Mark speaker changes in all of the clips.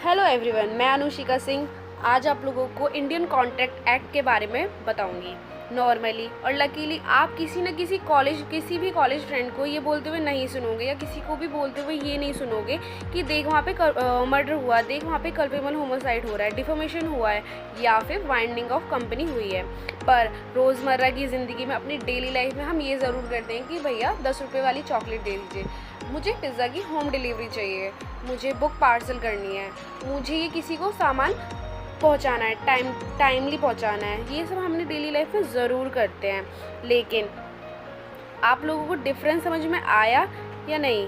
Speaker 1: Hello everyone, मैं अनुशिका सिंह आज आप लोगों को इंडियन कॉन्ट्रैक्ट एक्ट के बारे में बताऊंगी। नॉर्मली और लकीली आप किसी न किसी भी कॉलेज फ्रेंड को ये बोलते हुए नहीं सुनोगे या किसी को भी बोलते हुए ये नहीं सुनोगे कि देख वहाँ पे मर्डर हुआ, देख वहाँ पे कल्पेबल होमोसाइड हो रहा है, डिफेमेशन हुआ है या फिर वाइंडिंग ऑफ कंपनी हुई है। पर रोज़मर्रा की ज़िंदगी में, अपनी डेली लाइफ में हम ये ज़रूर करते हैं कि भैया 10 रुपये वाली चॉकलेट दे दीजिए, मुझे पिज़्ज़ा की होम डिलीवरी चाहिए, मुझे बुक पार्सल करनी है, मुझे ये किसी को सामान पहुंचाना है, टाइमली पहुंचाना है। ये सब हमने डेली लाइफ में ज़रूर करते हैं। लेकिन आप लोगों को डिफरेंस समझ में आया या नहीं?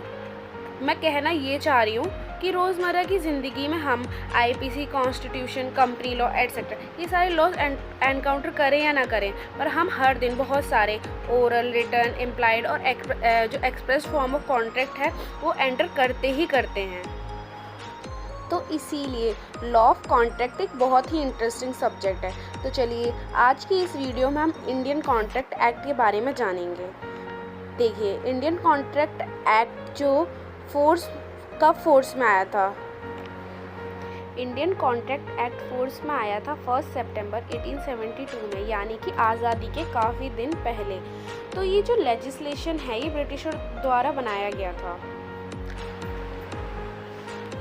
Speaker 1: मैं कहना ये चाह रही हूँ कि रोज़मर्रा की ज़िंदगी में हम IPC, constitution, company law etcetera ये सारे लॉज एनकाउंटर करें या ना करें, पर हम हर दिन बहुत सारे ओरल, रिटर्न, इम्प्लाइड और जो एक्सप्रेस फॉर्म ऑफ कॉन्ट्रैक्ट है वो एंटर करते ही करते हैं। तो इसीलिए लॉ ऑफ कॉन्ट्रैक्ट एक बहुत ही इंटरेस्टिंग सब्जेक्ट है। तो चलिए आज की इस वीडियो में हम इंडियन कॉन्ट्रैक्ट एक्ट के बारे में जानेंगे। देखिए, इंडियन कॉन्ट्रैक्ट एक्ट जो कब फोर्स में आया था? इंडियन कॉन्ट्रैक्ट एक्ट फोर्स में आया था 1 सितंबर 1872 में, यानी कि आज़ादी के काफ़ी दिन पहले। तो ये जो लेजिस्लेशन है ये ब्रिटिशर द्वारा बनाया गया था।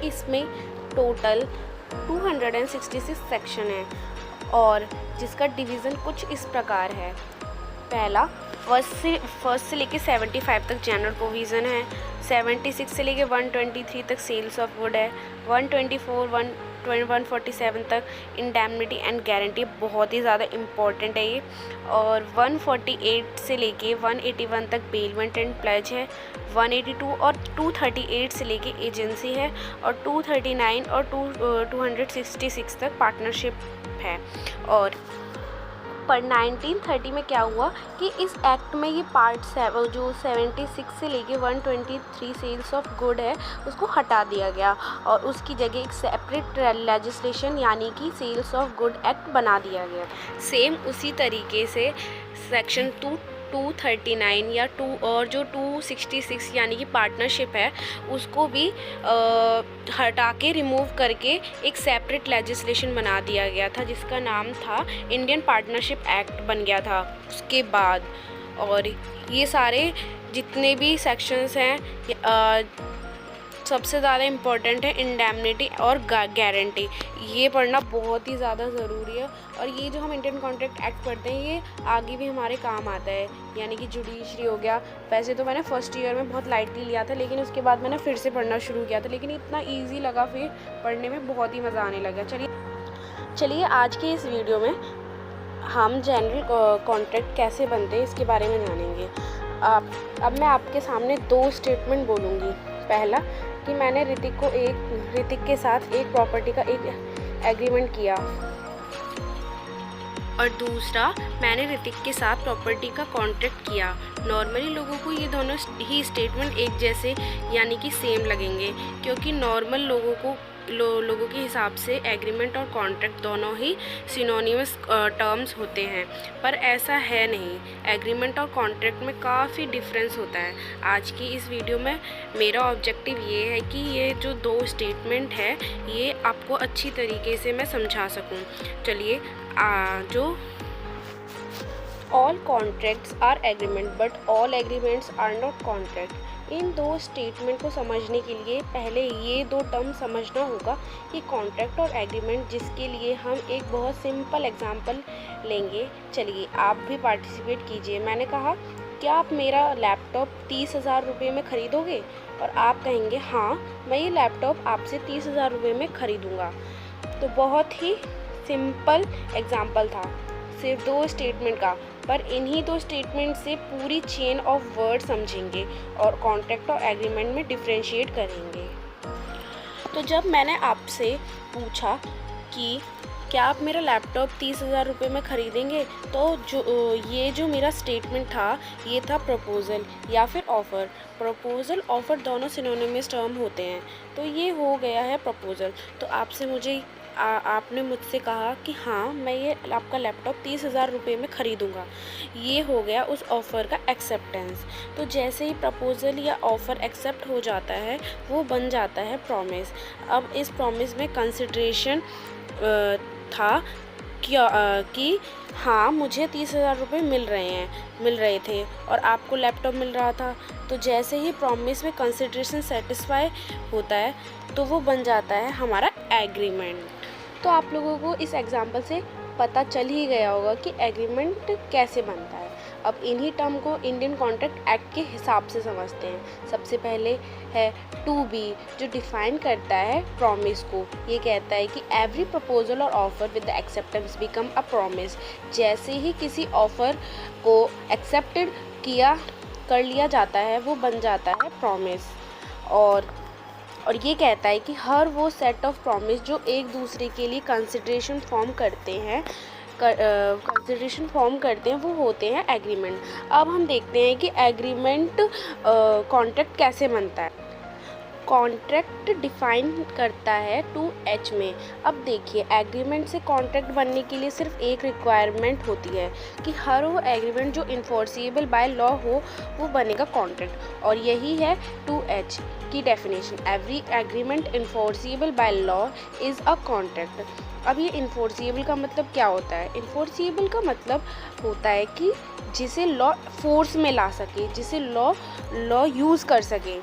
Speaker 1: इसमें टोटल 266 सेक्शन है और जिसका डिवीज़न कुछ इस प्रकार है। पहला, फर्स्ट से लेके 75 तक जनरल प्रोविज़न है, 76 से लेके 123 तक सेल्स ऑफ गुड है, 124 147 तक इंडेमनिटी एंड गारंटी, बहुत ही ज़्यादा इम्पॉर्टेंट है ये, और 148 से लेके 181 तक बेलमेंट एंड प्लेज है, 182 और 238 से लेके एजेंसी है, और 239 और 266 तक पार्टनरशिप है। और पर 1930 में क्या हुआ कि इस एक्ट में ये पार्ट्स है वो जो 76 से लेके 123 सेल्स ऑफ गुड है उसको हटा दिया गया और उसकी जगह एक सेपरेट लेजिस्लेशन यानी कि सेल्स ऑफ गुड एक्ट बना दिया गया। सेम उसी तरीके से सेक्शन 239 या 266 यानी कि पार्टनरशिप है उसको भी हटा के रिमूव करके एक सेपरेट लेजिस्लेशन बना दिया गया था जिसका नाम था इंडियन पार्टनरशिप एक्ट बन गया था उसके बाद। और ये सारे जितने भी सेक्शंस हैं सबसे ज़्यादा इम्पोर्टेंट है इंडेमनिटी और गारंटी, ये पढ़ना बहुत ही ज़्यादा ज़रूरी है। और ये जो हम इंडियन कॉन्ट्रैक्ट एक्ट पढ़ते हैं ये आगे भी हमारे काम आता है, यानी कि जुडिशरी हो गया। वैसे तो मैंने फर्स्ट ईयर में बहुत लाइटली लिया था लेकिन उसके बाद मैंने फिर से पढ़ना शुरू किया था, लेकिन इतना ईजी लगा, फिर पढ़ने में बहुत ही मज़ा आने लगा। चलिए आज के इस वीडियो में हम जनरल कॉन्ट्रैक्ट कैसे बनते हैं इसके बारे में जानेंगे। अब मैं आपके सामने 2 स्टेटमेंट बोलूँगी। पहला कि मैंने ऋतिक के साथ एक प्रॉपर्टी का एक एग्रीमेंट किया, और दूसरा मैंने ऋतिक के साथ प्रॉपर्टी का कॉन्ट्रैक्ट किया। नॉर्मली लोगों को ये दोनों ही स्टेटमेंट एक जैसे यानी कि सेम लगेंगे क्योंकि नॉर्मल लोगों के हिसाब से एग्रीमेंट और कॉन्ट्रैक्ट दोनों ही सिनोनिमस टर्म्स होते हैं, पर ऐसा है नहीं। एग्रीमेंट और कॉन्ट्रैक्ट में काफ़ी डिफरेंस होता है। आज की इस वीडियो में मेरा ऑब्जेक्टिव ये है कि ये जो 2 स्टेटमेंट है ये आपको अच्छी तरीके से मैं समझा सकूं। चलिए जो all contracts are agreement but all agreements are not contract, इन 2 स्टेटमेंट को समझने के लिए पहले ये 2 टर्म समझना होगा कि कॉन्ट्रैक्ट और एग्रीमेंट, जिसके लिए हम एक बहुत सिंपल एग्जांपल लेंगे। चलिए आप भी पार्टिसिपेट कीजिए। मैंने कहा क्या आप मेरा लैपटॉप 30,000 रुपये में ख़रीदोगे? और आप कहेंगे हाँ, मैं ये लैपटॉप आपसे 30,000 रुपये में ख़रीदूँगा। तो बहुत ही सिंपल एग्जाम्पल था, सिर्फ 2 स्टेटमेंट का, पर इन्हीं 2 स्टेटमेंट से पूरी चेन ऑफ वर्ड समझेंगे और कॉन्ट्रैक्ट और एग्रीमेंट में डिफरेंशिएट करेंगे। तो जब मैंने आपसे पूछा कि क्या आप मेरा लैपटॉप 30,000 रुपये में ख़रीदेंगे? तो जो मेरा स्टेटमेंट था ये था प्रपोज़ल या फिर ऑफ़र। प्रपोज़ल ऑफ़र दोनों सिनोनिमस टर्म होते हैं, तो ये हो गया है प्रपोज़ल। तो आपने मुझसे कहा कि हाँ मैं ये आपका लैपटॉप 30,000 रुपये में ख़रीदूँगा, ये हो गया उस ऑफ़र का एक्सेप्टेंस। तो जैसे ही प्रपोज़ल या ऑफ़र एक्सेप्ट हो जाता है वो बन जाता है प्रॉमिस। अब इस प्रॉमिस में कंसिडरेशन था कि हाँ मुझे 30,000 रुपये मिल रहे थे और आपको लैपटॉप मिल रहा था। तो जैसे ही प्रॉमिस में कंसिडरेशन सेटिस्फाई होता है तो वो बन जाता है हमारा एग्रीमेंट। तो आप लोगों को इस एग्जांपल से पता चल ही गया होगा कि एग्रीमेंट कैसे बनता है। अब इन्हीं टर्म को इंडियन कॉन्ट्रैक्ट एक्ट के हिसाब से समझते हैं। सबसे पहले है 2B जो डिफ़ाइन करता है प्रॉमिस को। ये कहता है कि एवरी प्रपोजल और offer with the acceptance become a promise. जैसे ही किसी ऑफ़र को एक्सेप्टेड कर लिया जाता है वो बन जाता है प्रॉमिस। और ये कहता है कि हर वो सेट ऑफ प्रॉमिस जो एक दूसरे के लिए कंसिडरेशन फॉर्म करते हैं वो होते हैं एग्रीमेंट। अब हम देखते हैं कि एग्रीमेंट कॉन्ट्रैक्ट कैसे बनता है। कॉन्ट्रैक्ट डिफ़ाइन करता है 2H में। अब देखिए एग्रीमेंट से कॉन्ट्रैक्ट बनने के लिए सिर्फ एक रिक्वायरमेंट होती है कि हर वो एग्रीमेंट जो इन्फोर्सिबल बाय लॉ हो वो बनेगा कॉन्ट्रैक्ट, और यही है 2H की definition. Every agreement enforceable by law is a contract. अब ये इन्फोर्सिबल का मतलब क्या होता है? इन्फोर्सिबल का मतलब होता है कि जिसे लॉ फोर्स में ला सके, जिसे लॉ यूज़ कर सके।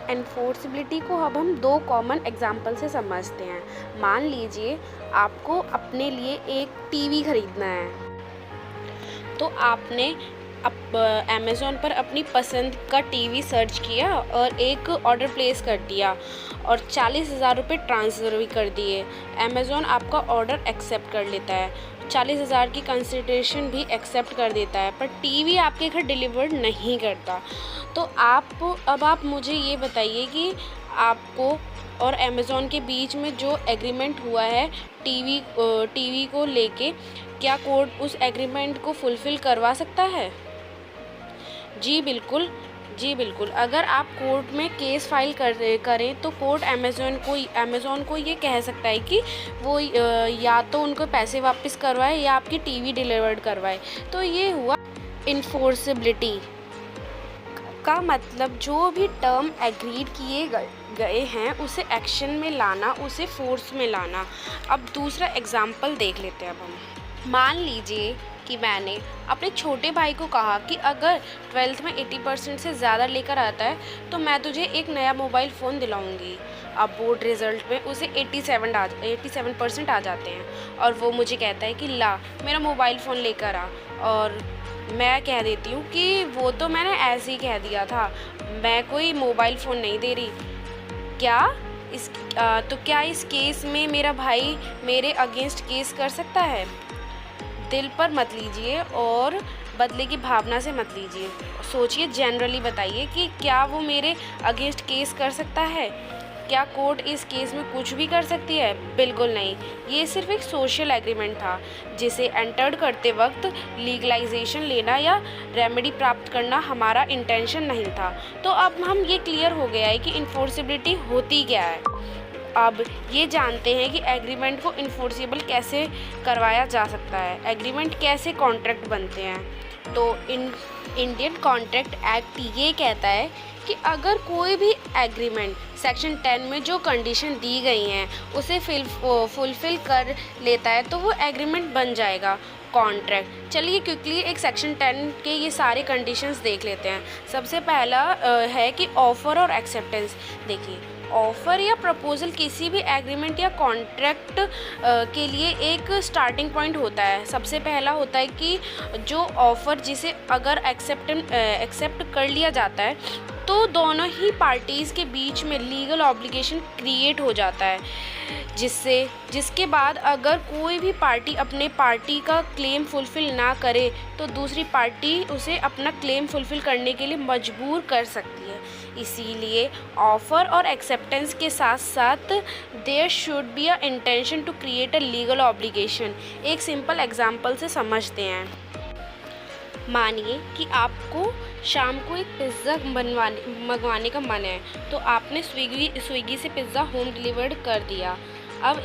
Speaker 1: एनफोर्सिबिलिटी को अब हम 2 कॉमन एग्जाम्पल से समझते हैं। मान लीजिए आपको अपने लिए एक टीवी खरीदना है, तो आपने अमेज़ॉन पर अपनी पसंद का टीवी सर्च किया और एक ऑर्डर प्लेस कर दिया और 40,000 रुपये ट्रांसफ़र भी कर दिए। अमेज़ॉन आपका ऑर्डर एक्सेप्ट कर लेता है, 40,000 की कंसिडरेशन भी एक्सेप्ट कर देता है, पर टीवी आपके घर डिलीवर्ड नहीं करता। तो अब आप मुझे ये बताइए कि आपको और अमेज़ॉन के बीच में जो एग्रीमेंट हुआ है टीवी को लेके, क्या कोर्ट उस एग्रीमेंट को फुलफ़िल करवा सकता है? जी बिल्कुल। अगर आप कोर्ट में केस फाइल करें तो कोर्ट अमेज़ॉन को ये कह सकता है कि वो या तो उनको पैसे वापस करवाए या आपकी टीवी डिलीवर्ड करवाए। तो ये हुआ इन्फोर्सिबिलिटी का मतलब जो भी टर्म एग्रीड किए गए हैं उसे एक्शन में लाना, उसे फोर्स में लाना। अब दूसरा एग्जाम्पल देख लेते हैं। अब हम मान लीजिए कि मैंने अपने छोटे भाई को कहा कि अगर 12th में 80% से ज़्यादा लेकर आता है तो मैं तुझे एक नया मोबाइल फ़ोन दिलाऊंगी। अब बोर्ड रिज़ल्ट में उसे 87% आ जाते हैं और वो मुझे कहता है कि ला मेरा मोबाइल फ़ोन लेकर आ, और मैं कह देती हूँ कि वो तो मैंने ऐसे ही कह दिया था, मैं कोई मोबाइल फ़ोन नहीं दे रही। क्या इस केस में मेरा भाई मेरे अगेंस्ट केस कर सकता है? दिल पर मत लीजिए और बदले की भावना से मत लीजिए, सोचिए, जनरली बताइए कि क्या वो मेरे अगेंस्ट केस कर सकता है? क्या कोर्ट इस केस में कुछ भी कर सकती है? बिल्कुल नहीं। ये सिर्फ एक सोशल एग्रीमेंट था जिसे एंटर्ड करते वक्त लीगलाइजेशन लेना या रेमेडी प्राप्त करना हमारा इंटेंशन नहीं था। तो अब हम ये क्लियर हो गया है कि इन्फोर्सिबिलिटी होती क्या है। अब ये जानते हैं कि एग्रीमेंट को इन्फोर्सिबल कैसे करवाया जा सकता है, एग्रीमेंट कैसे कॉन्ट्रैक्ट बनते हैं। तो इंडियन कॉन्ट्रैक्ट एक्ट ये कहता है कि अगर कोई भी एग्रीमेंट सेक्शन 10 में जो कंडीशन दी गई हैं उसे फुलफ़िल कर लेता है तो वो एग्रीमेंट बन जाएगा कॉन्ट्रैक्ट। चलिए क्विकली एक सेक्शन 10 के ये सारे कंडीशंस देख लेते हैं। सबसे पहला है कि ऑफ़र और एक्सेप्टेंस। देखिए, ऑफ़र या प्रपोज़ल किसी भी एग्रीमेंट या कॉन्ट्रैक्ट के लिए एक स्टार्टिंग पॉइंट होता है। सबसे पहला होता है कि जो ऑफ़र जिसे अगर एक्सेप्ट कर लिया जाता है तो दोनों ही पार्टीज़ के बीच में लीगल ऑब्लिगेशन क्रिएट हो जाता है, जिसके बाद अगर कोई भी पार्टी अपने पार्टी का क्लेम फुलफ़िल ना करे तो दूसरी पार्टी उसे अपना क्लेम फुलफ़िल करने के लिए मजबूर कर सकती है। इसीलिए ऑफ़र और एक्सेप्टेंस के साथ साथ there should be a intention to create a legal obligation. एक सिंपल एग्जांपल से समझते हैं। मानिए कि आपको शाम को एक पिज़्ज़ा मंगवाने का मन है, तो आपने स्विगी से पिज़्ज़ा होम डिलीवर्ड कर दिया। अब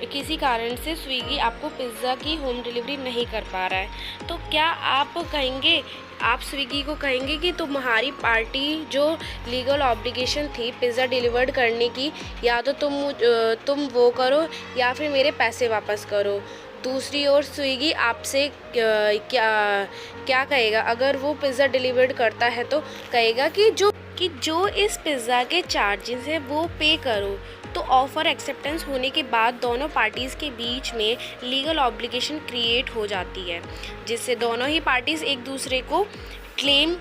Speaker 1: किसी कारण से स्विगी आपको पिज़्ज़ा की होम डिलीवरी नहीं कर पा रहा है, तो क्या आप स्विगी को कहेंगे कि तुम्हारी पार्टी जो लीगल ऑब्लिगेशन थी पिज़्ज़ा डिलीवर्ड करने की, या तो तुम वो करो या फिर मेरे पैसे वापस करो। दूसरी ओर स्विगी आपसे क्या कहेगा? अगर वो पिज़्ज़ा डिलीवर्ड करता है तो कहेगा कि जो इस पिज़्ज़ा के चार्जेस है वो पे करो। तो ऑफ़र एक्सेप्टेंस होने के बाद दोनों पार्टीज़ के बीच में लीगल ऑब्लिगेशन क्रिएट हो जाती है, जिससे दोनों ही पार्टीज़ एक दूसरे को क्लेम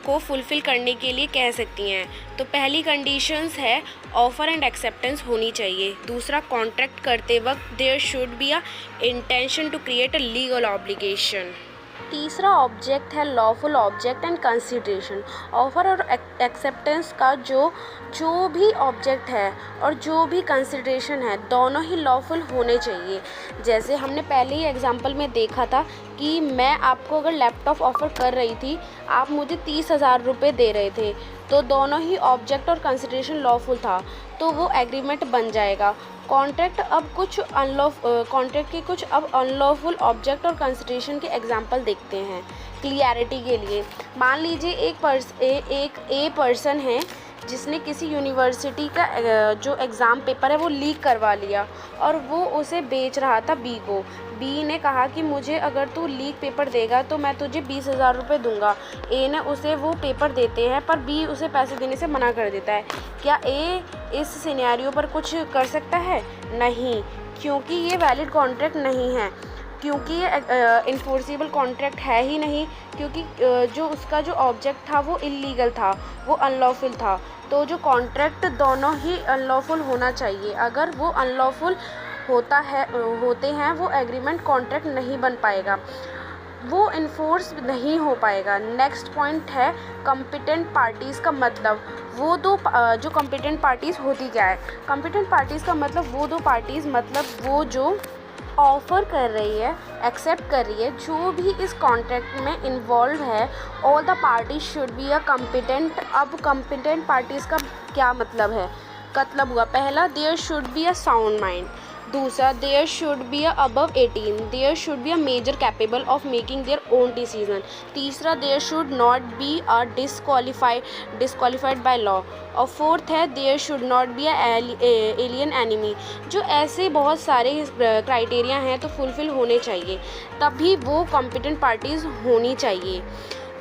Speaker 1: को फुलफ़िल करने के लिए कह सकती हैं। तो पहली कंडीशंस है ऑफ़र एंड एक्सेप्टेंस होनी चाहिए। दूसरा, कॉन्ट्रैक्ट करते वक्त there should be a intention to create a legal obligation. तीसरा ऑब्जेक्ट है lawful object and consideration. Offer और एक्सेप्टेंस का जो भी ऑब्जेक्ट है और जो भी कंसिडरेशन है दोनों ही लॉफुल होने चाहिए। जैसे हमने पहले ही एग्जांपल में देखा था कि मैं आपको अगर लैपटॉप ऑफ़र कर रही थी, आप मुझे 30,000 रुपये दे रहे थे, तो दोनों ही ऑब्जेक्ट और कंसिडरेशन लॉफुल था, तो वो एग्रीमेंट बन जाएगा। कॉन्ट्रैक्ट के कुछ अब अनलॉफुल ऑब्जेक्ट और कंसिडरेशन के एग्जांपल देखते हैं क्लियरिटी के लिए। मान लीजिए एक ए पर्सन है जिसने किसी यूनिवर्सिटी का जो एग्ज़ाम पेपर है वो लीक करवा लिया और वो उसे बेच रहा था बी को। बी ने कहा कि मुझे अगर तू लीक पेपर देगा तो मैं तुझे 20,000 रुपये दूंगा। ए ने उसे वो पेपर देते हैं पर बी उसे पैसे देने से मना कर देता है। क्या ए इस सिनेरियो पर कुछ कर सकता है? नहीं, क्योंकि ये वैलिड कॉन्ट्रैक्ट नहीं है, क्योंकि ये इन्फोर्सिबल कॉन्ट्रैक्ट है ही नहीं, क्योंकि जो उसका जो ऑब्जेक्ट था वो इल्लीगल था, वो अनलॉफुल था। तो जो कॉन्ट्रैक्ट दोनों ही अनलॉफुल होना चाहिए। अगर वो अनलॉफुल होते हैं वो एग्रीमेंट कॉन्ट्रैक्ट नहीं बन पाएगा, वो इन्फोर्स नहीं हो पाएगा। नेक्स्ट पॉइंट है कॉम्पिटेंट पार्टीज़ का मतलब। वो दो जो कॉम्पिटेंट पार्टीज़ होती क्या है? कॉम्पिटेंट पार्टीज़ का मतलब वो दो पार्टीज़, मतलब वो जो ऑफ़र कर रही है, एक्सेप्ट कर रही है, जो भी इस कॉन्ट्रैक्ट में इन्वॉल्व है, all the parties should be a competent. अब कॉम्पिटेंट पार्टीज़ का क्या मतलब है? मतलब हुआ, पहला, there should be a sound mind. दूसरा, there should be a above 18। There should be a major capable of making their own decision. तीसरा, there should not be a disqualified by law. और फोर्थ है, there should not be a alien enemy. जो ऐसे बहुत सारे criteria हैं तो fulfil होने चाहिए, तभी वो कॉम्पिटेंट पार्टीज़ होनी चाहिए।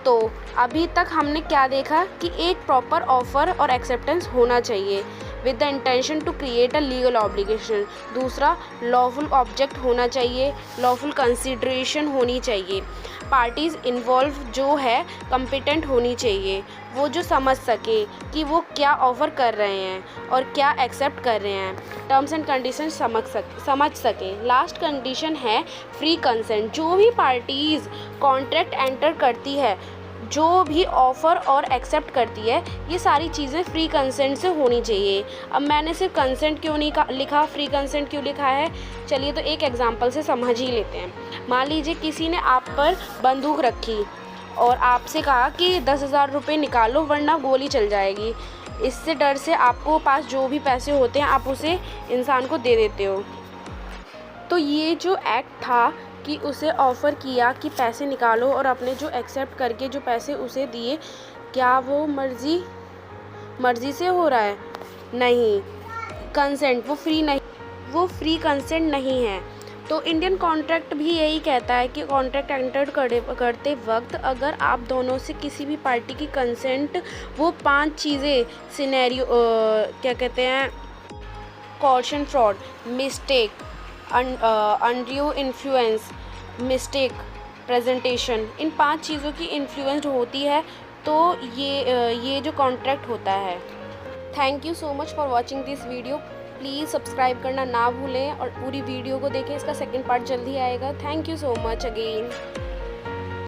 Speaker 1: तो अभी तक हमने क्या देखा कि एक प्रॉपर ऑफ़र और एक्सेप्टेंस होना चाहिए with the intention to create a legal obligation. दूसरा, लॉफुल ऑब्जेक्ट होना चाहिए, लॉफुल कंसिडरेशन होनी चाहिए, पार्टीज़ इन्वॉल्व जो है कॉम्पिटेंट होनी चाहिए, वो जो समझ सके कि वो क्या ऑफ़र कर रहे हैं और क्या एक्सेप्ट कर रहे हैं, टर्म्स एंड कंडीशन समझ सकें। लास्ट कंडीशन है फ्री कंसेंट। जो भी पार्टीज़ कॉन्ट्रैक्ट एंटर करती है, जो भी ऑफ़र और एक्सेप्ट करती है, ये सारी चीज़ें फ्री कंसेंट से होनी चाहिए। अब मैंने सिर्फ कंसेंट क्यों नहीं लिखा, फ्री कंसेंट क्यों लिखा है, चलिए तो एक एग्जांपल से समझ ही लेते हैं। मान लीजिए किसी ने आप पर बंदूक रखी और आपसे कहा कि 10,000 रुपये निकालो वरना गोली चल जाएगी। इससे डर से आपको पास जो भी पैसे होते हैं आप उसे इंसान को दे देते हो। तो ये जो एक्ट था कि उसे ऑफ़र किया कि पैसे निकालो और आपने जो एक्सेप्ट करके जो पैसे उसे दिए, क्या वो मर्ज़ी से हो रहा है? नहीं, कंसेंट, वो फ्री कंसेंट नहीं है। तो इंडियन कॉन्ट्रैक्ट भी यही कहता है कि कॉन्ट्रैक्ट एंटर करते वक्त अगर आप दोनों से किसी भी पार्टी की कंसेंट, वो 5 चीज़ें सिनेरियो क्या कहते हैं, caution, fraud, mistake, undue influence, mistake presentation, इन 5 चीज़ों की इन्फ्लुएंस्ड होती है तो ये जो कॉन्ट्रैक्ट होता है। Thank you so much for watching this video. Please subscribe करना ना भूलें और पूरी वीडियो को देखें। इसका सेकंड पार्ट जल्दी आएगा। Thank you so much again.